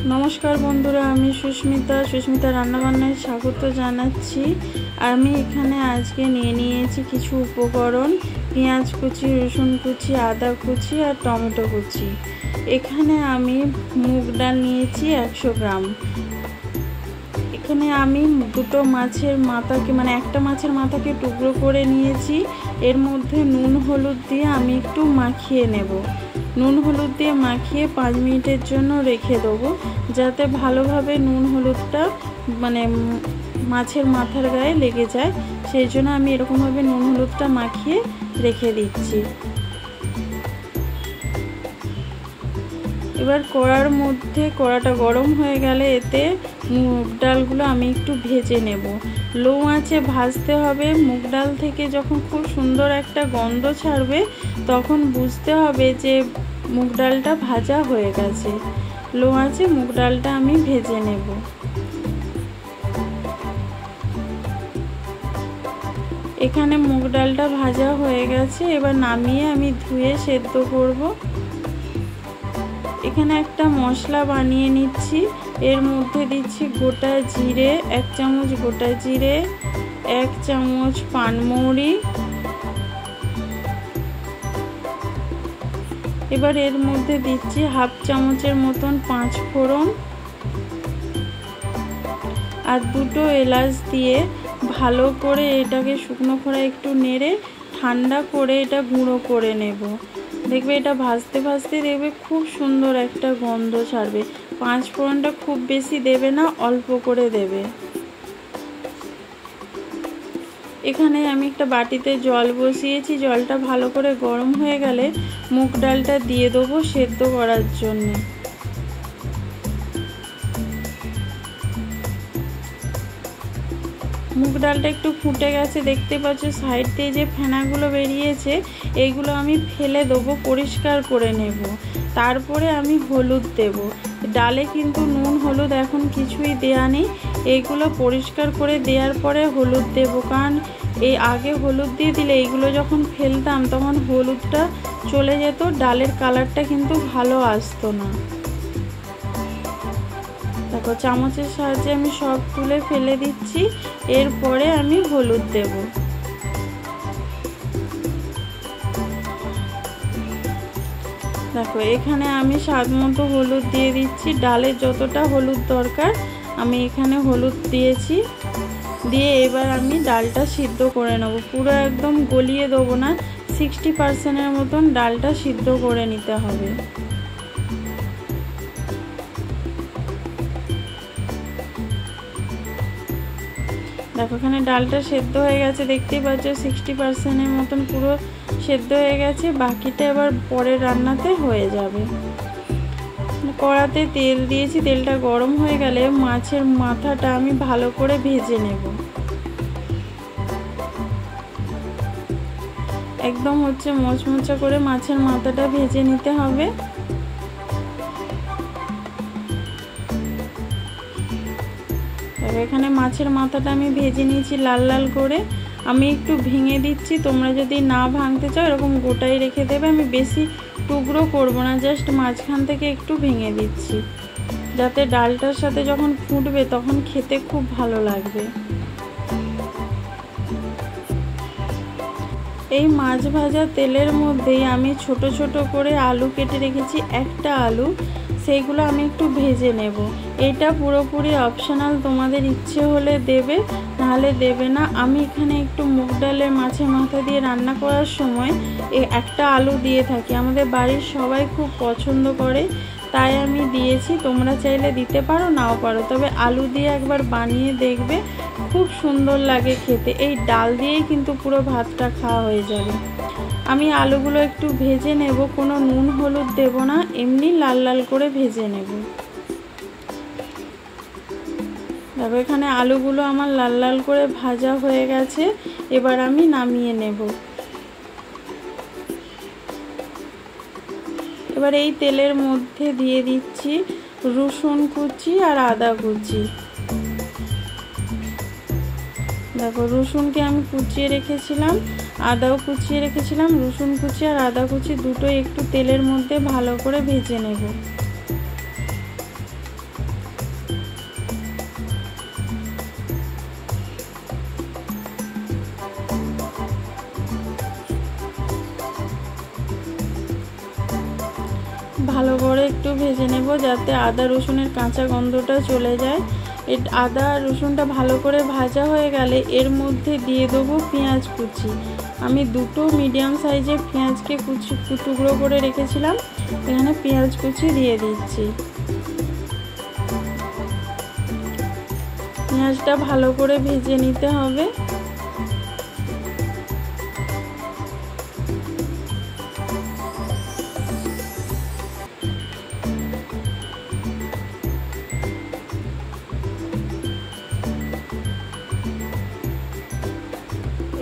नमस्कार बंधुरा आमी सुष्मिता रान्नाबान्नाय स्वागत जानाच्छि। आमी एखाने आजके निये नियेछि किछु उपकरण पेঁয়াজ कुचि, रसुन कुचि, आदा कुचि और टमेटो कुचि। एखाने आमी मुग डाल नियेछि 100 ग्राम। एखाने आमी दुटो माछेर माथाके माने एकटा माछेर माथाके टुकरो करे नियेछि। एर मध्य नुन हलुद दिए आमी एकटु माखिए नेब। নুন হলুদ দিয়ে মাখিয়ে 5 মিনিটের জন্য রেখে দেবো, যাতে ভালোভাবে নুন হলুদটা মানে মাছের মাথার গায়ে লেগে যায়। সেই জন্য আমি এরকমভাবে নুন হলুদটা মাখিয়ে রেখে দিচ্ছি। এবার কড়ার মধ্যে কড়াটা গরম হয়ে গেলে এতে মুগ ডালগুলো আমি একটু ভেজে নেব। লো আঁচে ভাজতে হবে। মুগ ডাল থেকে যখন খুব সুন্দর একটা গন্ধ ছাড়বে তখন বুঝতে হবে যে মুগ ডালটা ভাজা হয়ে গেছে। লো আঁচে মুগ ডালটা আমি ভেজে নেব। এখানে মুগ ডালটা ভাজা হয়ে গেছে। এবার নামিয়ে আমি ধুয়ে সেদ্ধ করব। এখানে একটা মশলা বানিয়ে নিচ্ছি। এর মধ্যে দিচ্ছি গোটা জিরে 1 চামচ, গোটা জিরে 1 চামচ, পানমৌরি। এবার এর মধ্যে দিচ্ছি হাফ চামচের মতন 5 ফোড়ন আর দুটো এলাচ দিয়ে ভালো করে এটাকে শুকনো খোলায় একটু নেড়ে ঠান্ডা করে এটা গুঁড়ো করে নেব। দেখবে এটা ভাজতে ভাজতে দেখবে খুব সুন্দর একটা গন্ধ ছাড়বে। 5 ফোড়নটা খুব বেশি দেবে না, অল্প করে দেবে। এখানে আমি একটা বাটিতে জল বসিয়েছি। জলটা ভালো করে গরম হয়ে গেলে মুগ ডালটা দিয়ে দেবো সেদ্ধ করার জন্য। মুগ ডালটা একটু ফুটে গেছে, দেখতে পাচ্ছ সাইড দিয়ে যে ফেনাগুলো বেরিয়েছে এইগুলো আমি ফেলে দেবো, পরিষ্কার করে নেব। তারপরে আমি হলুদ দেব। ডালে কিন্তু নুন হলুদ এখন কিছুই দেয়া নেই। এইগুলো পরিষ্কার করে দেওয়ার পরে হলুদ দেব, কারণ এই আগে হলুদ দিয়ে দিলে এইগুলো যখন ফেলতাম তখন হলুদটা চলে যেত, ডালের কালারটা কিন্তু ভালো আসতো না। দেখো চামচের সাহায্যে আমি সব তুলে ফেলে দিচ্ছি। এরপরে আমি হলুদ দেব। দেখো এখানে আমি স্বাদ মতো হলুদ দিয়ে দিচ্ছি। ডালে যতটা হলুদ দরকার আমি এখানে হলুদ দিয়েছি। দিয়ে এবার আমি ডালটা সিদ্ধ করে নেব। পুরো একদম গলিয়ে দেবো না, 60% মতন ডালটা সিদ্ধ করে নিতে হবে। দেখো এখানে ডালটা সেদ্ধ হয়ে গেছে, দেখতেই পাচ্ছ 60% মতন পুরো সেদ্ধ হয়ে গেছে। বাকিটা এবার পরের রান্নাতে হয়ে যাবে। কড়াতে তেল দিয়েছি, তেলটা গরম হয়ে গেলে মাছের মাথাটা আমি ভালো করে ভেজে নেব। একদম মচমচা করে মাছের মাথাটা ভেজে নিতে হবে। এখানে মাছের মাথাটা আমি ভেজে নিয়েছি লাল লাল করে। আমি একটু ভেঙে দিচ্ছি, তোমরা যদি না ভাঙতে চাও এরকম গোটাই রেখে দেবে। আমি বেশি টুকরো করব না, জাস্ট মাঝখান থেকে একটু ভেঙে দিচ্ছি, যাতে ডালটার সাথে যখন ফুটবে তখন খেতে খুব ভালো লাগবে। এই মাছ ভাজা তেলের মধ্যেই আমি ছোট ছোট করে আলু কেটে রেখেছি, একটা আলু, সেইগুলো আমি একটু ভেজে নেব। এটা পুরোপুরি অপশনাল, তোমাদের ইচ্ছে হলে দেবে, নাহলে দেবে না। আমি এখানে একটু মুগ ডালের মাছের মাথা দিয়ে রান্না করার সময় একটা আলু দিয়ে থাকি। আমাদের বাড়ির সবাই খুব পছন্দ করে, তাই আমি দিয়েছি। তোমরা চাইলে দিতে পারো, নাও পারো, তবে আলু দিয়ে একবার বানিয়ে দেখবে, খুব সুন্দর লাগে খেতে। এই ডাল দিয়েই কিন্তু পুরো ভাতটা খাওয়া হয়ে যাবে। আমি আলুগুলো একটু ভেজে নেব, কোনো নুন হলুদ দেব না, এমনি লাল লাল করে ভেজে নেব। দেখো এখানে আলুগুলো আমার লাল লাল করে ভাজা হয়ে গেছে। এবার আমি নামিয়ে নেব। এবার এই তেলের মধ্যে দিয়ে দিচ্ছি রসুন কুচি আর আদা কুচি। দেখো রসুনকে আমি কুচিয়ে রেখেছিলাম, আদাও কুচিয়ে রেখেছিলাম। রসুন কুচি আর আদা কুচি দুটোই একটু তেলের মধ্যে ভালো করে ভেজে নেব। ভালো করে একটু ভেজে নেব যাতে আদা রসুনের কাঁচা গন্ধটা চলে যায়। আদা রসুনটা ভালো করে ভাজা হয়ে গেলে এর মধ্যে দিয়ে দেবো পেঁয়াজ কুচি। আমি দুটো মিডিয়াম সাইজের পেঁয়াজকে টুকরো করে রেখেছিলাম, এখানে পেঁয়াজ কুচি দিয়ে দিচ্ছি। পেঁয়াজটা ভালো করে ভেজে নিতে হবে।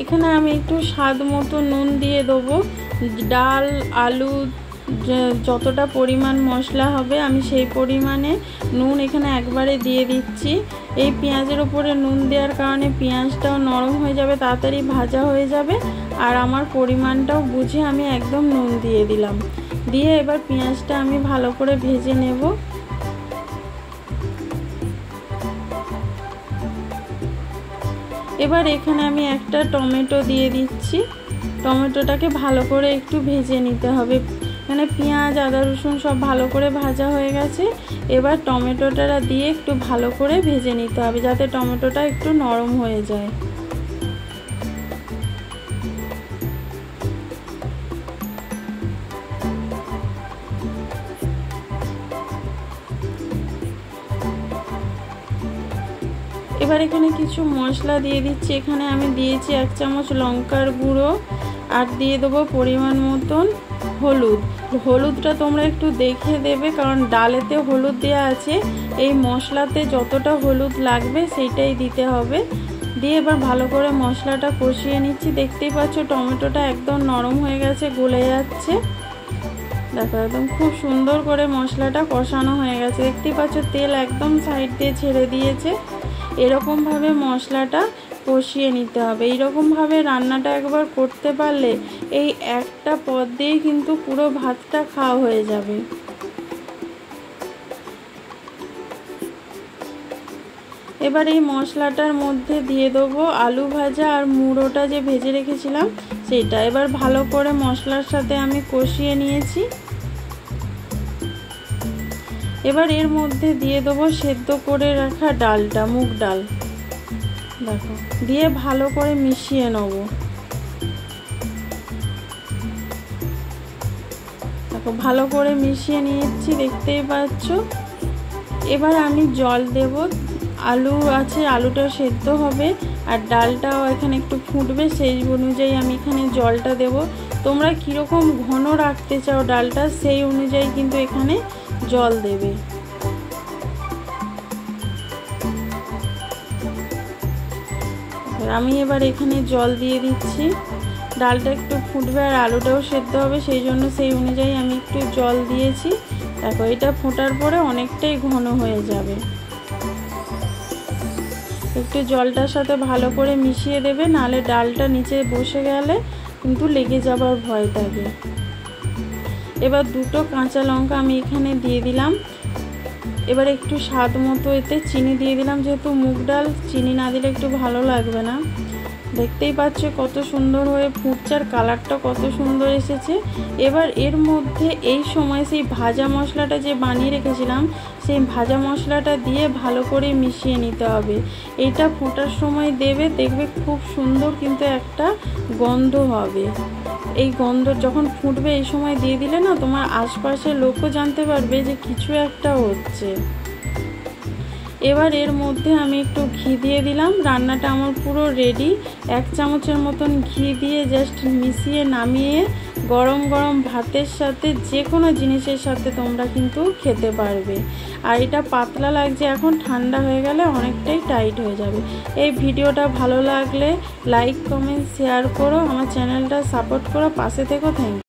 এখানে আমি একটু স্বাদ মতো নুন দিয়ে দেবো। ডাল আলু যতটা পরিমাণ মশলা হবে আমি সেই পরিমাণে নুন এখানে একবারে দিয়ে দিচ্ছি। এই পেঁয়াজের উপরে নুন দেওয়ার কারণে পেঁয়াজটাও নরম হয়ে যাবে, তাড়াতাড়ি ভাজা হয়ে যাবে, আর আমার পরিমাণটাও বুঝে আমি একদম নুন দিয়ে দিলাম। দিয়ে এবার পেঁয়াজটা আমি ভালো করে ভেজে নেব। এবার এখানে আমি একটা টমেটো দিয়ে দিচ্ছি। টমেটোটাকে ভালো করে একটু ভেজে নিতে হবে। এখানে পেঁয়াজ আদা রসুন সব ভালো করে ভাজা হয়ে গেছে। এবার টমেটোটা দিয়ে একটু ভালো করে ভেজে নিতে হবে যাতে টমেটোটা একটু নরম হয়ে যায়। এবার এখানে কিছু মশলা দিয়ে দিচ্ছি। এখানে আমি দিয়েছি 1 চামচ লঙ্কার গুঁড়ো, আর দিয়ে দেবো পরিমাণ মতন হলুদ। হলুদটা তোমরা একটু দেখে দেবে, কারণ ডালেতে হলুদ দেওয়া আছে, এই মশলাতে যতটা হলুদ লাগবে সেইটাই দিতে হবে। দিয়ে এবার ভালো করে মশলাটা কষিয়ে নিচ্ছি। দেখতেই পাচ্ছ টমেটোটা একদম নরম হয়ে গেছে, গলে যাচ্ছে। দেখো একদম খুব সুন্দর করে মশলাটা কষানো হয়ে গেছে। দেখতেই পাচ্ছ তেল একদম সাইড দিয়ে ছেড়ে দিয়েছে। এরকমভাবে মশলাটা কষিয়ে নিতে হবে। এইরকমভাবে রান্নাটা একবার করতে পারলে এই একটা পদ দিয়েই কিন্তু পুরো ভাতটা খাওয়া হয়ে যাবে। এবার এই মশলাটার মধ্যে দিয়ে দেবো আলু ভাজা আর মুড়োটা যে ভেজে রেখেছিলাম সেটা। এবার ভালো করে মশলার সাথে আমি কষিয়ে নিয়েছি। এবার এর মধ্যে দিয়ে দেবো সেদ্ধ করে রাখা ডালটা, মুগ ডাল। দেখো দিয়ে ভালো করে মিশিয়ে নেব। দেখো ভালো করে মিশিয়ে নিয়েছি, দেখতেই পাচ্ছ। এবার আমি জল দেব। আলু আছে, আলুটা সেদ্ধ হবে, আর ডালটাও এখানে একটু ফুটবে, সেই অনুযায়ী আমি এখানে জলটা দেব। তোমরা কীরকম ঘন রাখতে চাও ডালটা সেই অনুযায়ী কিন্তু এখানে জল দেবে। আমি এবার এখানে জল দিয়ে দিচ্ছি। ডালটা একটু ফুটবে আর আলুটাও সেদ্ধ হবে, সেই জন্য সেই অনুযায়ী আমি একটু জল দিয়েছি। দেখো এটা ফোটার পরে অনেকটাই ঘন হয়ে যাবে। একটু জলটার সাথে ভালো করে মিশিয়ে দেবে, নাহলে ডালটা নিচে বসে গেলে কিন্তু লেগে যাবার ভয় থাকে। এবার দুটো কাঁচা লঙ্কা আমি এখানে দিয়ে দিলাম। এবার একটু স্বাদ মতো এতে চিনি দিয়ে দিলাম, যেহেতু মুগ ডাল চিনি না দিলে একটু ভালো লাগবে না। দেখতেই পাচ্ছ কত সুন্দর হয়ে ফুটছে, আর কালারটা কত সুন্দর এসেছে। এবার এর মধ্যে এই সময় সেই ভাজা মশলাটা যে বানিয়ে রেখেছিলাম সেই ভাজা মশলাটা দিয়ে ভালো করে মিশিয়ে নিতে হবে। এইটা ফোটার সময় দেবে, দেখবে খুব সুন্দর কিন্তু একটা গন্ধ হবে। এই গন্ধ যখন ফুটবে এই সময় দিয়ে দিলে না, তোমার আশপাশের লোকও জানতে পারবে যে কিছু একটা হচ্ছে। এবার এর মধ্যে আমি একটু ঘি দিয়ে দিলাম। রান্নাটা আমার পুরো রেডি। 1 চামচের মতন ঘি দিয়ে জাস্ট মিশিয়ে নামিয়ে গরম গরম ভাতের সাথে যে কোনো জিনিসের সাথে তোমরা কিন্তু খেতে পারবে। আর এটা পাতলা লাগছে এখন, ঠান্ডা হয়ে গেলে অনেকটাই টাইট হয়ে যাবে। এই ভিডিওটা ভালো লাগলে লাইক কমেন্ট শেয়ার করো, আমার চ্যানেলটা সাপোর্ট করো, পাশে থেকো। Thank you.